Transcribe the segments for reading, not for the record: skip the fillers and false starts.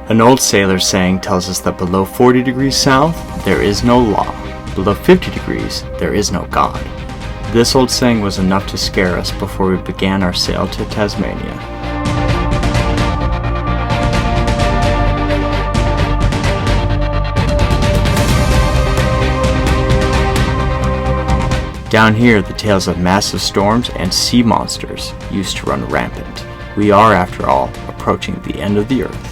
An old sailor saying tells us that below 40 degrees south, there is no law. Below 50 degrees, there is no God. This old saying was enough to scare us before we began our sail to Tasmania. Down here, the tales of massive storms and sea monsters used to run rampant. We are, after all, approaching the end of the earth.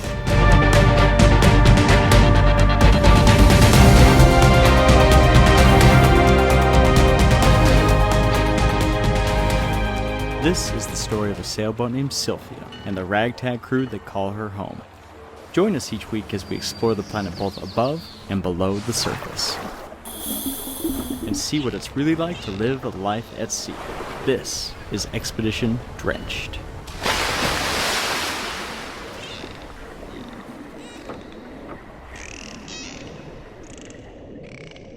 This is the story of a sailboat named Sylvia and the ragtag crew that call her home. Join us each week as we explore the planet both above and below the surface, and see what it's really like to live a life at sea. This is Expedition Drenched.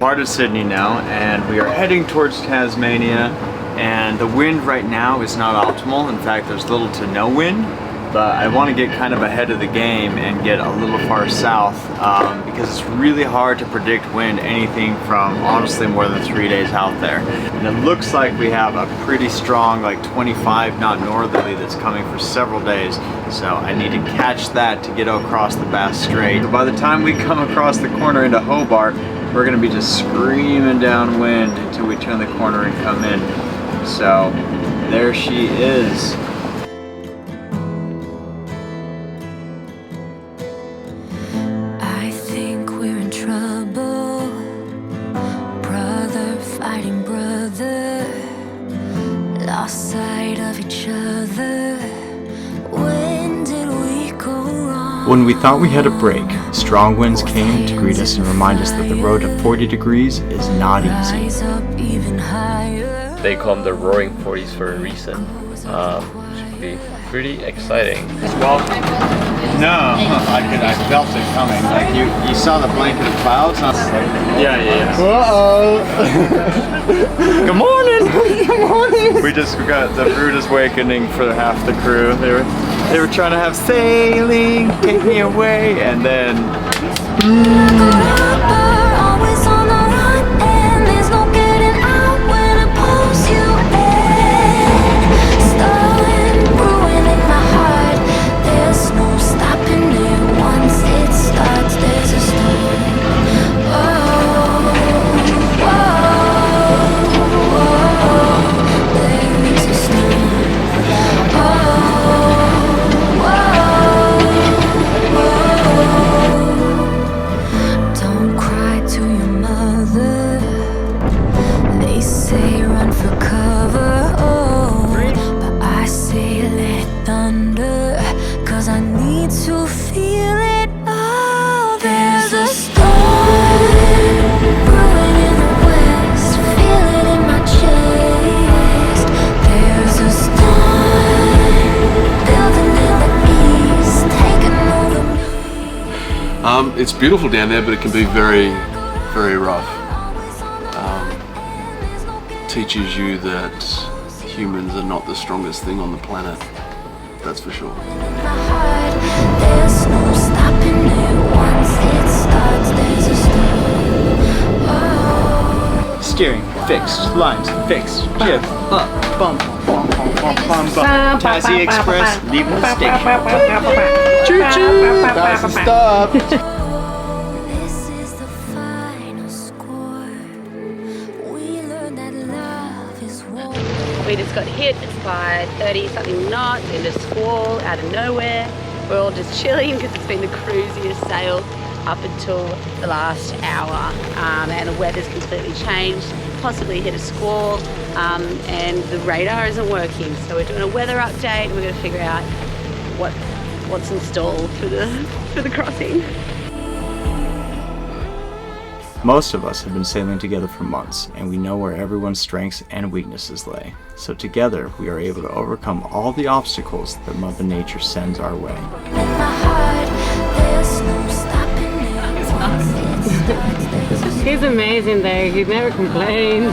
Part of Sydney now, and we are heading towards Tasmania, and the wind right now is not optimal. In fact, there's little to no wind, but I want to get kind of ahead of the game and get a little far south because it's really hard to predict wind anything from honestly more than 3 days out there. And it looks like we have a pretty strong like 25 knot northerly that's coming for several days, so I need to catch that to get across the Bass Strait. So by the time we come across the corner into Hobart, we're going to be just screaming downwind until we turn the corner and come in. So there she is. I think we're in trouble, brother fighting brother, lost sight of each other. When did we go wrong? When we thought we had a break, strong winds came to greet us and remind us that the road to 40 degrees is not easy. They call them the Roaring 40s for a reason. Should be pretty exciting. Well, no, I felt it coming. Like you saw the blanket of clouds. Yeah. Uh-oh. Good morning. Good morning. We got the rude awakening for half the crew. They were trying to have sailing, take me away, and then. It's beautiful down there, but it can be very, very rough. Teaches you that humans are not the strongest thing on the planet, that's for sure. Steering fixed, lines fixed, jib up, bump, bump, bump, bump, bump, bump. Tassie Express, leaving the station. Choo choo! That's a stop. We just got hit by 30-something knots in a squall out of nowhere. We're all just chilling because it's been the cruisiest sail up until the last hour, and the weather's completely changed, possibly hit a squall, and the radar isn't working. So we're doing a weather update, and we're going to figure out what's installed for the crossing. Most of us have been sailing together for months, and we know where everyone's strengths and weaknesses lay. So together, we are able to overcome all the obstacles that Mother Nature sends our way. He's amazing though, he never complains.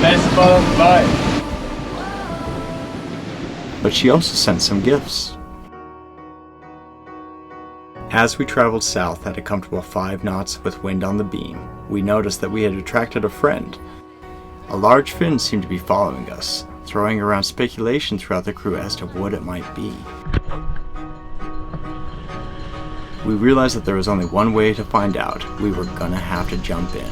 Baseball, bye. but she also sent some gifts. As we traveled south at a comfortable 5 knots with wind on the beam, we noticed that we had attracted a friend. A large fin seemed to be following us, throwing around speculation throughout the crew as to what it might be. We realized that there was only one way to find out. We were gonna have to jump in.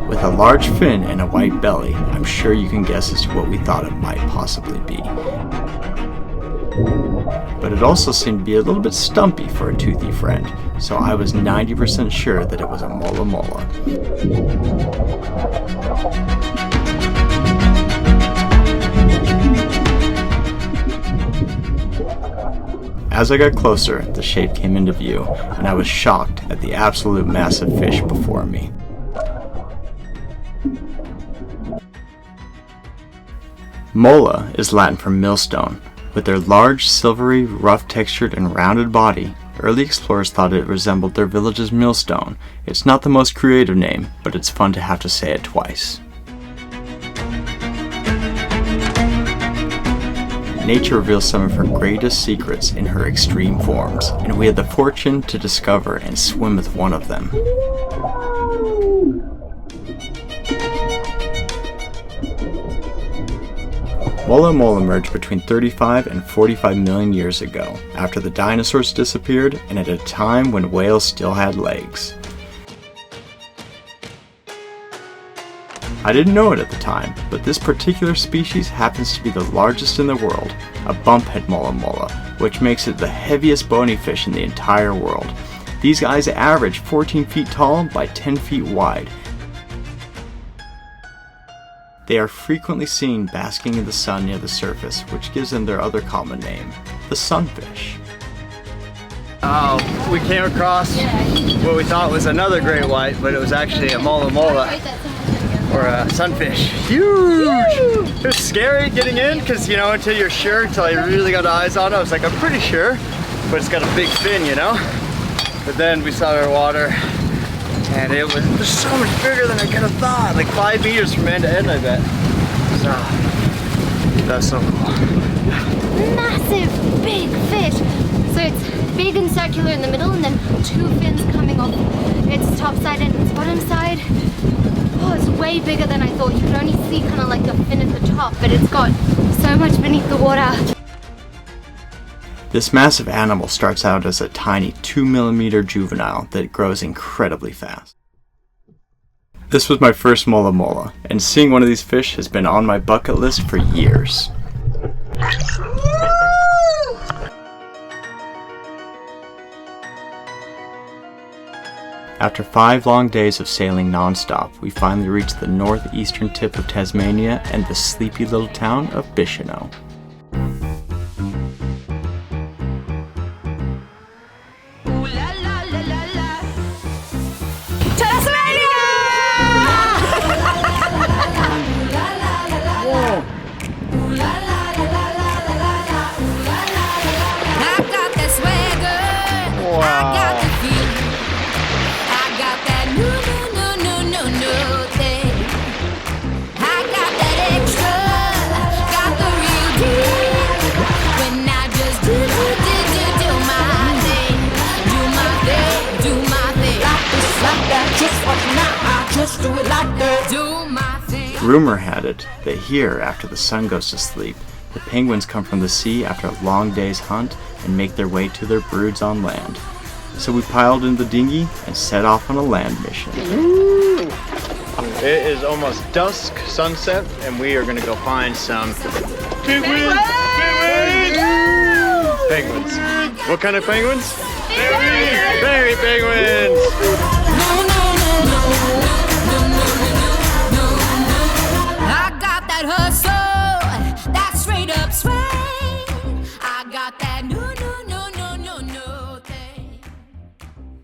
With a large fin and a white belly, I'm sure you can guess as to what we thought it might possibly be. But it also seemed to be a little bit stumpy for a toothy friend, so I was 90% sure that it was a Mola. As I got closer, the shape came into view, and I was shocked at the absolute massive fish before me. Mola is Latin for millstone. With their large, silvery, rough-textured, and rounded body, early explorers thought it resembled their village's millstone. It's not the most creative name, but it's fun to have to say it twice. Nature reveals some of her greatest secrets in her extreme forms, and we had the fortune to discover and swim with one of them. Mola emerged between 35 and 45 million years ago, after the dinosaurs disappeared and at a time when whales still had legs. I didn't know it at the time, but this particular species happens to be the largest in the world, a bumphead Mola, which makes it the heaviest bony fish in the entire world. These guys average 14 feet tall by 10 feet wide. They are frequently seen basking in the sun near the surface, which gives them their other common name, the sunfish. We came across what we thought was another great white, but it was actually a Mola, or a sunfish. Huge! It was scary getting in, because until you're sure, until I really got eyes on it, I was like, I'm pretty sure, but it's got a big fin, But then we saw our water, and it was just so much bigger than I could have thought, like 5 meters from end to end, I bet. So, that's so cool. Massive, big fish. So it's big and circular in the middle, and then 2 fins coming off its top side and its bottom side. Oh, it's way bigger than I thought. You could only see kind of like the fin at the top, but it's got so much beneath the water. This massive animal starts out as a tiny 2mm juvenile that grows incredibly fast. This was my first Mola, and seeing one of these fish has been on my bucket list for years. After 5 long days of sailing non-stop, we finally reached the northeastern tip of Tasmania and the sleepy little town of Bishano. Rumor had it that here, after the sun goes to sleep, the penguins come from the sea after a long day's hunt and make their way to their broods on land. So we piled in the dinghy and set off on a land mission. It is almost dusk, sunset, and we are going to go find some penguins! Penguins! What kind of penguins? Fairy penguins! Hustle, that straight up swing. I got that no thing.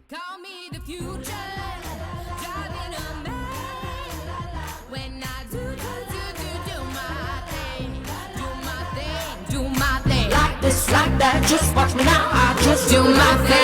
Call me the future, driving a man. When I do my thing, do my thing. Like this, like that, just watch me now. I just do my thing.